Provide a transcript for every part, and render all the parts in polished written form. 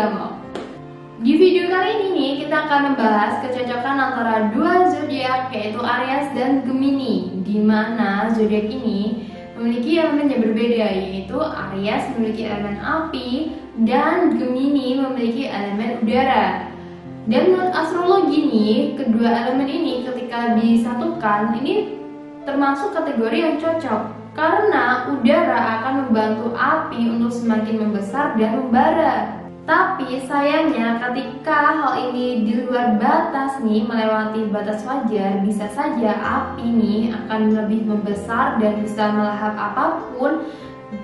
poligamo. Di video kali ini nih, kita akan membahas kecocokan antara dua zodiak, yaitu Aries dan Gemini, di mana zodiak ini memiliki elemen yang berbeda, yaitu Aries memiliki elemen api dan Gemini memiliki elemen udara. Dan menurut astrologi nih, kedua elemen ini ketika disatukan ini termasuk kategori yang cocok, karena udara akan membantu api untuk semakin membesar dan membara. Tapi sayangnya ketika hal ini di luar batas nih, melewati batas wajar, bisa saja api nih akan lebih membesar dan bisa melahap apapun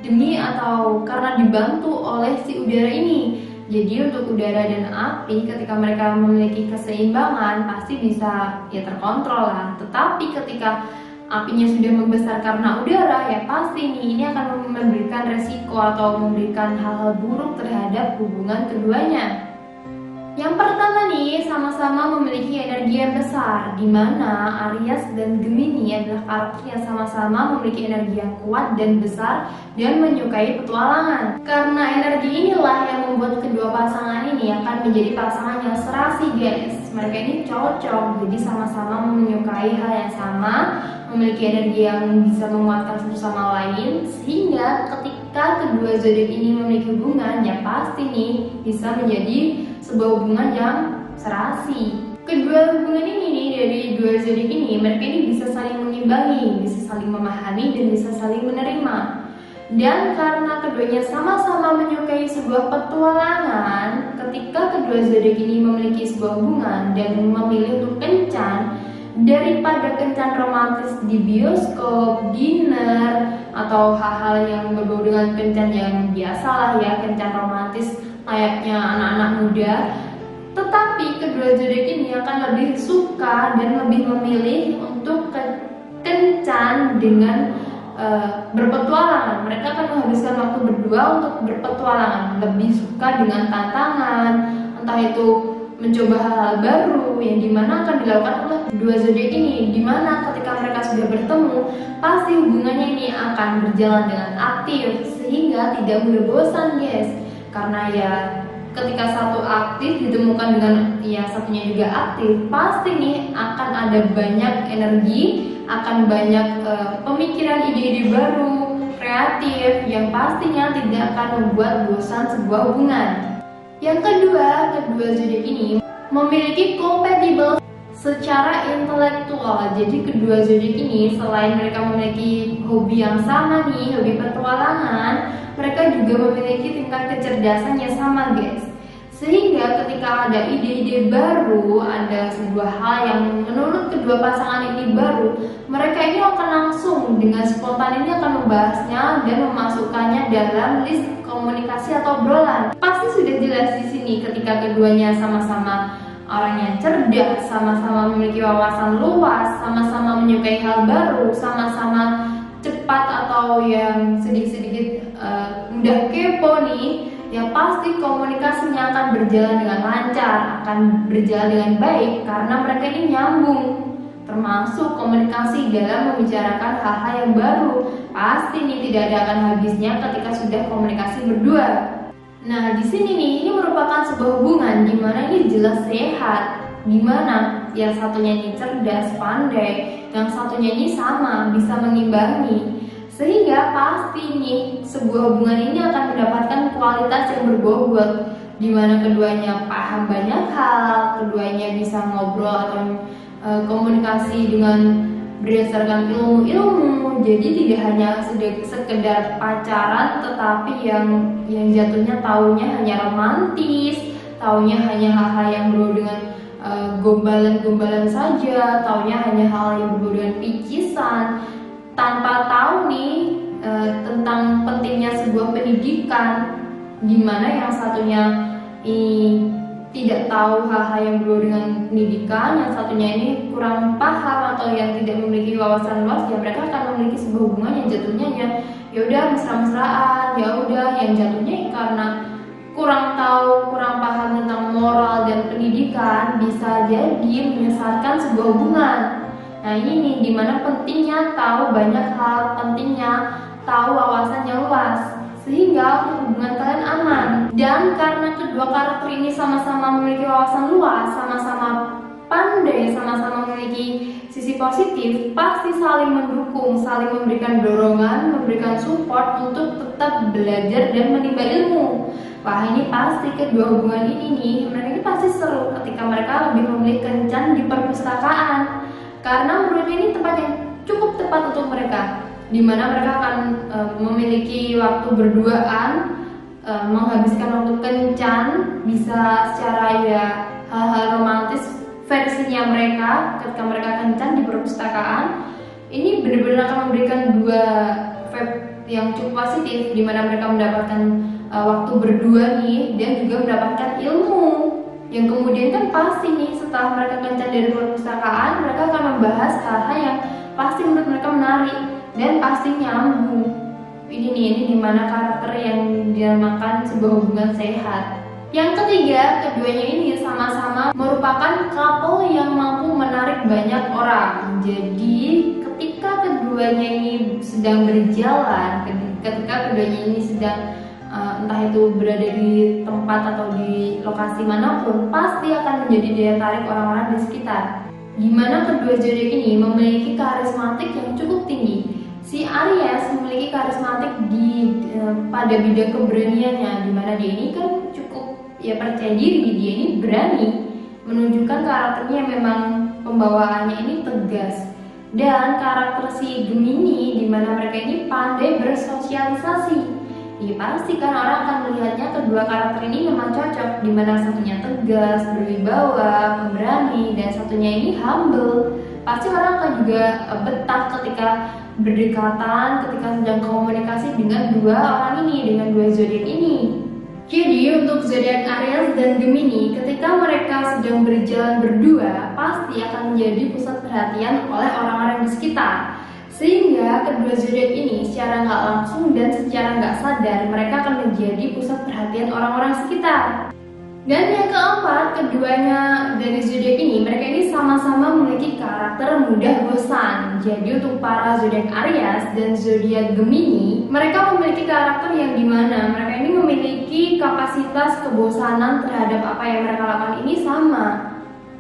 demi atau karena dibantu oleh si udara ini. Jadi untuk udara dan api ketika mereka memiliki keseimbangan pasti bisa ya terkontrol lah. Tetapi ketika apinya sudah membesar karena udara, ya pasti nih ini akan memberikan resiko atau memberikan hal-hal buruk terhadap hubungan keduanya. Yang pertama nih, sama-sama memiliki energi yang besar, di mana Aries dan Gemini adalah karakter yang sama-sama memiliki energi yang kuat dan besar dan menyukai petualangan. Karena energi inilah yang membuat kedua pasangan ini akan menjadi pasangan yang serasi, guys. Mereka ini cocok, jadi sama-sama menyukai hal yang sama, memiliki energi yang bisa menguatkan satu sama lain, sehingga ketika kedua zodiak ini memiliki hubungan, ya pasti nih bisa menjadi sebuah hubungan yang serasi. Kedua hubungan ini nih, dari dua zodiak ini, mereka ini bisa saling mengimbangi, bisa saling memahami, dan bisa saling menerima. Dan karena keduanya sama-sama menyukai sebuah petualangan, ketika kedua zodiak ini memiliki sebuah hubungan dan memilih untuk kencan, daripada kencan romantis di bioskop, dinner, atau hal-hal yang berbau dengan kencan yang biasa lah ya, kencan romantis layaknya anak-anak muda. Tetapi kedua zodiak ini akan lebih suka dan lebih memilih untuk kencan dengan berpetualangan. Mereka akan menghabiskan waktu berdua untuk berpetualangan, lebih suka dengan tantangan, entah itu mencoba hal-hal baru yang dimana akan dilakukan oleh dua zodiak ini, dimana ketika mereka sudah bertemu pasti hubungannya ini akan berjalan dengan aktif sehingga tidak mudah bosan, guys. Karena ya ketika satu aktif ditemukan dengan yang satunya juga aktif, pasti nih akan ada banyak energi, akan banyak pemikiran, ide-ide baru, kreatif yang pastinya tidak akan membuat bosan sebuah hubungan. Yang kedua, kedua zodiak ini memiliki kompatibel secara intelektual. Jadi kedua zodiak ini selain mereka memiliki hobi yang sama nih, hobi petualangan, mereka juga memiliki tingkat kecerdasan yang sama, guys. Sehingga ketika ada ide-ide baru, ada sebuah hal yang menurut kedua pasangan ini baru, mereka ini akan langsung dengan spontan ini akan membahasnya dan memasukkannya dalam list komunikasi atau obrolan. Pasti sudah jelas di sini ketika keduanya sama-sama orang yang cerdas, sama-sama memiliki wawasan luas, sama-sama menyukai hal baru, sama-sama cepat atau yang sedikit-sedikit mudah kepo nih, ya pasti komunikasinya akan berjalan dengan lancar, akan berjalan dengan baik karena mereka ini nyambung. Termasuk komunikasi dalam membicarakan hal-hal yang baru, pasti nih tidak ada akan habisnya ketika sudah komunikasi berdua. Nah di sini nih, ini merupakan sebuah hubungan di mana ini jelas sehat, di mana yang satunya ini cerdas, pandai, yang satunya ini sama, bisa mengimbangi. Sehingga pasti nih sebuah hubungan ini akan mendapatkan kualitas yang berbobot, di mana keduanya paham banyak hal, keduanya bisa ngobrol atau komunikasi dengan berdasarkan ilmu-ilmu. Jadi tidak hanya sekedar pacaran, tetapi yang jatuhnya taunya hanya romantis, taunya hanya hal-hal yang berbau dengan gombalan-gombalan saja, taunya hanya hal yang berbau dengan picisan, tanpa tahu nih tentang pentingnya sebuah pendidikan, dimana yang satunya ini tidak tahu hal-hal yang berbau dengan pendidikan, yang satunya ini kurang paham atau yang tidak memiliki wawasan luas, ya mereka akan memiliki sebuah hubungan yang jatuhnya ya udah mesra-mesraan, ya udah yang jatuhnya karena kurang tahu, kurang paham tentang moral dan pendidikan, bisa jadi menyesatkan sebuah hubungan. Nah ini nih dimana pentingnya tahu banyak hal, pentingnya tahu wawasan yang luas, sehingga untuk hubungan kalian aman. Dan karena kedua karakter ini sama-sama memiliki wawasan luas, sama-sama pandai, sama-sama memiliki sisi positif, pasti saling mendukung, saling memberikan dorongan, memberikan support untuk tetap belajar dan menimba ilmu. Wah, ini pasti kedua hubungan ini mereka ini pasti seru ketika mereka lebih memilih kencan di perpustakaan, karena menurut ini tempat yang cukup tepat untuk mereka, di mana mereka akan memiliki waktu berduaan, menghabiskan waktu kencan, bisa secara ya hal-hal romantis versinya mereka ketika mereka kencan di perpustakaan. Ini benar-benar akan memberikan dua vibe yang cukup positif, di mana mereka mendapatkan waktu berdua nih dan juga mendapatkan ilmu yang kemudian kan pasti nih setelah mereka kencan dari perpustakaan, mereka akan membahas hal-hal yang pasti menurut mereka menarik dan pasti nyambung. Ini dimana karakter yang dinamakan sebuah hubungan sehat. Yang ketiga, keduanya ini sama-sama merupakan couple yang mampu menarik banyak orang. Jadi ketika keduanya ini sedang berjalan, ketika keduanya ini sedang entah itu berada di tempat atau di lokasi manapun, pasti akan menjadi daya tarik orang-orang di sekitar. Gimana kedua zodiak ini memiliki karismatik yang cukup tinggi. Si Aries memiliki karismatik pada bidang keberaniannya, dimana dia ini kan cukup ya percaya diri, dia ini berani menunjukkan karakternya yang memang pembawaannya ini tegas. Dan karakter si Gemini, dimana mereka ini pandai bersosialisasi. Ya pasti kan orang akan melihatnya kedua karakter ini memang cocok, dimana satunya tegas, berwibawa, pemberani, dan satunya ini humble. Pasti orang akan juga betah ketika berdekatan, ketika sedang komunikasi dengan dua orang ini, dengan dua zodiak ini. Jadi untuk zodiak Aries dan Gemini, ketika mereka sedang berjalan berdua, pasti akan menjadi pusat perhatian oleh orang-orang di sekitar. Sehingga kedua zodiak ini secara nggak langsung dan secara nggak sadar mereka akan menjadi pusat perhatian orang-orang sekitar. Dan yang keempat, keduanya dari zodiak ini, mereka ini sama-sama memiliki karakter mudah bosan. Jadi untuk para zodiak Aries dan zodiak Gemini, mereka memiliki karakter yang dimana mereka ini memiliki kapasitas kebosanan terhadap apa yang mereka lakukan ini sama.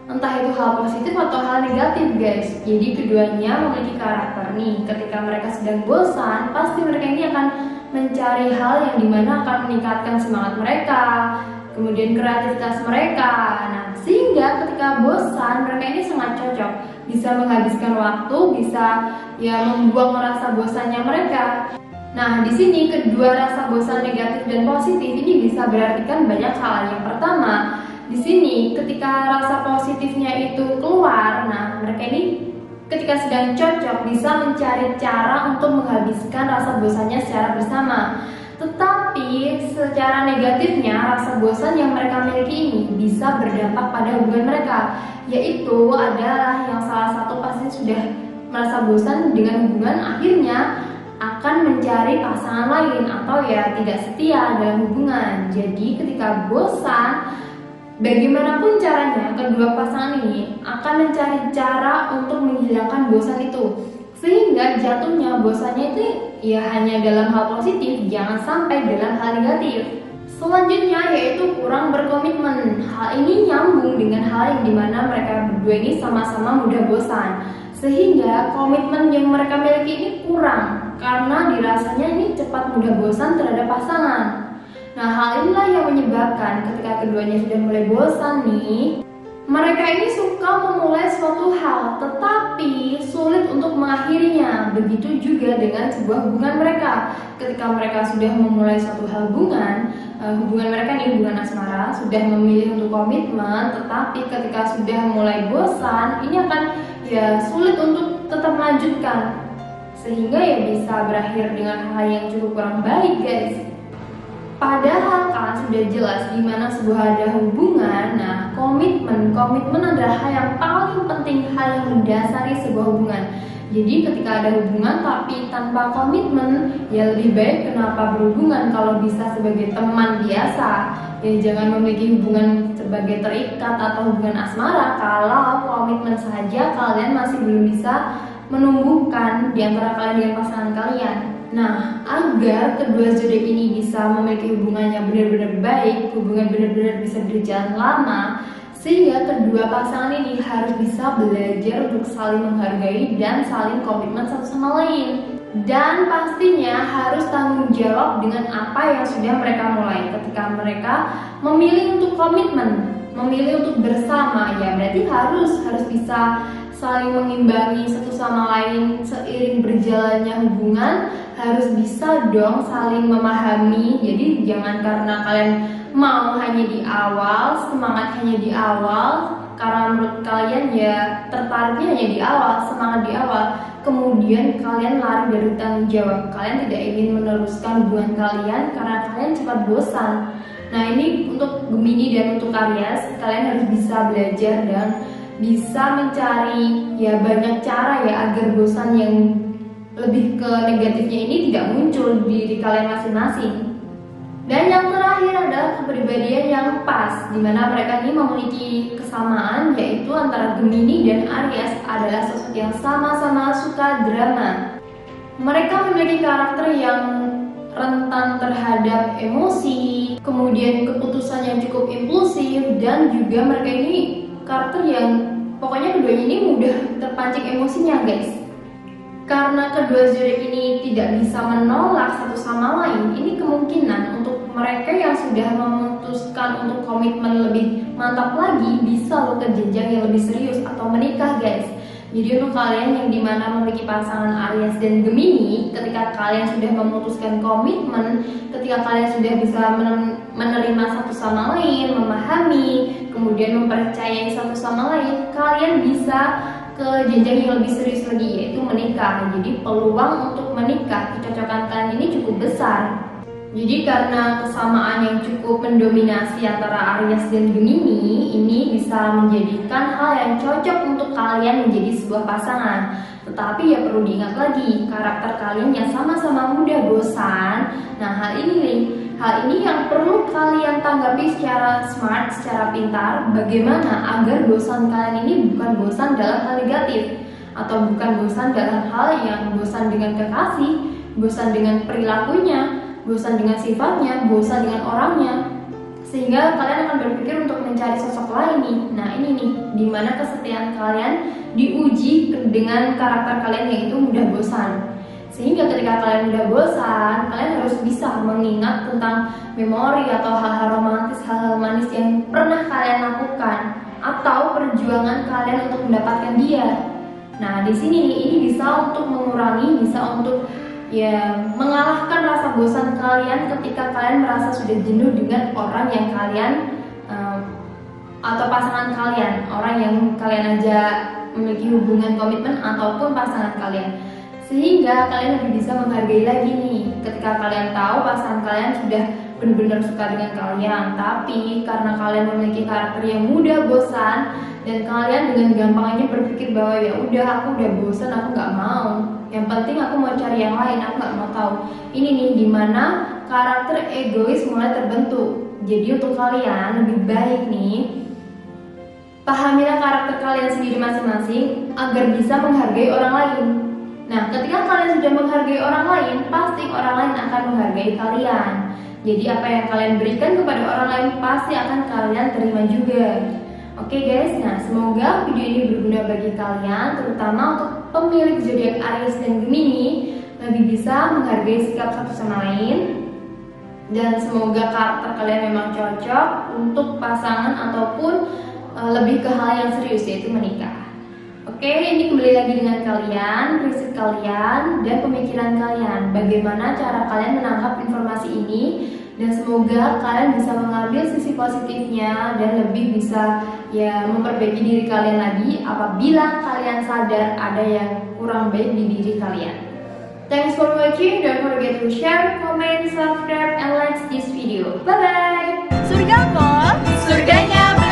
Entah itu hal positif atau hal negatif guys. Jadi keduanya memiliki karakter nih, ketika mereka sedang bosan, pasti mereka ini akan mencari hal yang dimana akan meningkatkan semangat mereka, kemudian kreativitas mereka. Nah, sehingga ketika bosan, mereka ini sangat cocok, bisa menghabiskan waktu, bisa ya membuang rasa bosannya mereka. Nah, di sini kedua rasa bosan negatif dan positif ini bisa berartikan banyak hal. Yang pertama, di sini ketika rasa positifnya itu keluar, nah mereka ini ketika sedang cocok bisa mencari cara untuk menghabiskan rasa bosannya secara bersama. Tetapi secara negatifnya, rasa bosan yang mereka miliki ini bisa berdampak pada hubungan mereka, yaitu adalah yang salah satu pasti sudah merasa bosan dengan hubungan, akhirnya akan mencari pasangan lain atau ya tidak setia dalam hubungan. Jadi ketika bosan, bagaimanapun caranya, kedua pasangan ini akan mencari cara untuk menghilangkan bosan itu, sehingga jatuhnya bosannya itu ya hanya dalam hal positif, jangan sampai dalam hal negatif. Selanjutnya yaitu kurang berkomitmen. Hal ini nyambung dengan hal yang dimana mereka berdua ini sama-sama mudah bosan, sehingga komitmen yang mereka miliki ini kurang karena dirasanya ini cepat mudah bosan terhadap pasangan. Nah, hal inilah yang menyebabkan ketika keduanya sudah mulai bosan nih, mereka ini suka memulai suatu hal tetapi sulit untuk mengakhirinya. Begitu juga dengan sebuah hubungan mereka. Ketika mereka sudah memulai suatu hal hubungan mereka ini hubungan asmara, sudah memilih untuk komitmen, tetapi ketika sudah mulai bosan, ini akan ya sulit untuk tetap melanjutkan, sehingga ya bisa berakhir dengan hal yang cukup kurang baik guys. Padahal kan sudah jelas di mana sebuah ada hubungan. Nah, komitmen adalah hal yang paling penting, hal yang mendasari sebuah hubungan. Jadi ketika ada hubungan tapi tanpa komitmen, ya lebih baik kenapa berhubungan kalau bisa sebagai teman biasa. Ya jangan memiliki hubungan sebagai terikat atau hubungan asmara kalau komitmen saja kalian masih belum bisa menumbuhkan di antara kalian dengan pasangan kalian. Nah, agar kedua zodiak ini bisa memiliki hubungan yang benar-benar baik, hubungan benar-benar bisa berjalan lama, sehingga kedua pasangan ini harus bisa belajar untuk saling menghargai dan saling komitmen satu sama lain. Dan pastinya harus tanggung jawab dengan apa yang sudah mereka mulai. Ketika mereka memilih untuk komitmen, memilih untuk bersama, ya berarti harus bisa saling mengimbangi satu sama lain seiring berjalannya hubungan, harus bisa dong saling memahami. Jadi jangan karena kalian mau hanya di awal, semangat hanya di awal, karena menurut kalian ya tertariknya hanya di awal, semangat di awal, kemudian kalian lari dari tanggung jawab. Kalian tidak ingin meneruskan hubungan kalian karena kalian cepat bosan. Nah, ini untuk Gemini dan untuk Aries, kalian harus bisa belajar dan bisa mencari ya banyak cara ya agar bosan yang lebih ke negatifnya ini tidak muncul di diri kalian masing-masing. Dan yang terakhir adalah kepribadian yang pas, di mana mereka ini memiliki kesamaan, yaitu antara Gemini dan Aries adalah sosok yang sama-sama suka drama. Mereka memiliki karakter yang rentan terhadap emosi, kemudian keputusan yang cukup impulsif, dan juga mereka ini karakter yang pokoknya keduanya ini mudah terpancing emosinya, guys. Karena kedua zodiak ini tidak bisa menolak satu sama lain, ini kemungkinan untuk mereka yang sudah memutuskan untuk komitmen lebih mantap lagi bisa loh ke jenjang yang lebih serius atau menikah, guys. Jadi untuk kalian yang dimana memiliki pasangan Aries dan Gemini, ketika kalian sudah memutuskan komitmen, ketika kalian sudah bisa menerima satu sama lain, memahami, kemudian mempercayai satu sama lain, kalian bisa ke jenjang yang lebih serius lagi, yaitu menikah. Jadi peluang untuk menikah, kecocokan kalian ini cukup besar. Jadi karena kesamaan yang cukup mendominasi antara Aries dan Gemini, ini bisa menjadikan hal yang cocok untuk kalian menjadi sebuah pasangan. Tetapi ya perlu diingat lagi, karakter kalian yang sama-sama mudah bosan. Nah, hal ini yang perlu kalian tanggapi secara smart, secara pintar. Bagaimana agar bosan kalian ini bukan bosan dalam hal negatif, atau bukan bosan dalam hal yang bosan dengan kekasih, bosan dengan perilakunya, bosan dengan sifatnya, bosan dengan orangnya, sehingga kalian akan berpikir untuk mencari sosok lain nih. Nah, ini nih dimana kesetiaan kalian diuji dengan karakter kalian yang itu mudah bosan. Sehingga ketika kalian mudah bosan, kalian harus bisa mengingat tentang memori atau hal-hal romantis, hal-hal manis yang pernah kalian lakukan, atau perjuangan kalian untuk mendapatkan dia. Nah, di sini nih, ini bisa untuk mengurangi, bisa untuk ya mengalahkan rasa bosan kalian ketika kalian merasa sudah jenuh dengan orang yang kalian atau pasangan kalian, orang yang kalian ajak memiliki hubungan komitmen ataupun pasangan kalian. Sehingga kalian lebih bisa menghargai lagi nih ketika kalian tahu pasangan kalian sudah benar-benar suka dengan kalian, tapi karena kalian memiliki karakter yang mudah bosan dan kalian dengan gampangnya berpikir bahwa ya udah aku udah bosan, aku nggak mau, yang penting aku mau cari yang lain, aku nggak mau tahu. Ini nih dimana karakter egois mulai terbentuk. Jadi untuk kalian lebih baik nih pahamilah karakter kalian sendiri masing-masing agar bisa menghargai orang lain. Nah, ketika kalian sudah menghargai orang lain, pasti orang lain akan menghargai kalian. Jadi apa yang kalian berikan kepada orang lain pasti akan kalian terima juga. Oke guys, nah semoga video ini berguna bagi kalian, terutama untuk pemilik zodiak Aries dan Gemini, lebih bisa menghargai sikap satu sama lain. Dan semoga karakter kalian memang cocok untuk pasangan ataupun lebih ke hal yang serius, yaitu menikah. Oke, ini kembali lagi dengan kalian, prinsip kalian, dan pemikiran kalian. Bagaimana cara kalian menangkap informasi ini, dan semoga kalian bisa mengambil sisi positifnya dan lebih bisa ya memperbaiki diri kalian lagi apabila kalian sadar ada yang kurang baik di diri kalian. Thanks for watching, don't forget to share, comment, subscribe, and like this video. Bye bye. Surga apa? Surganya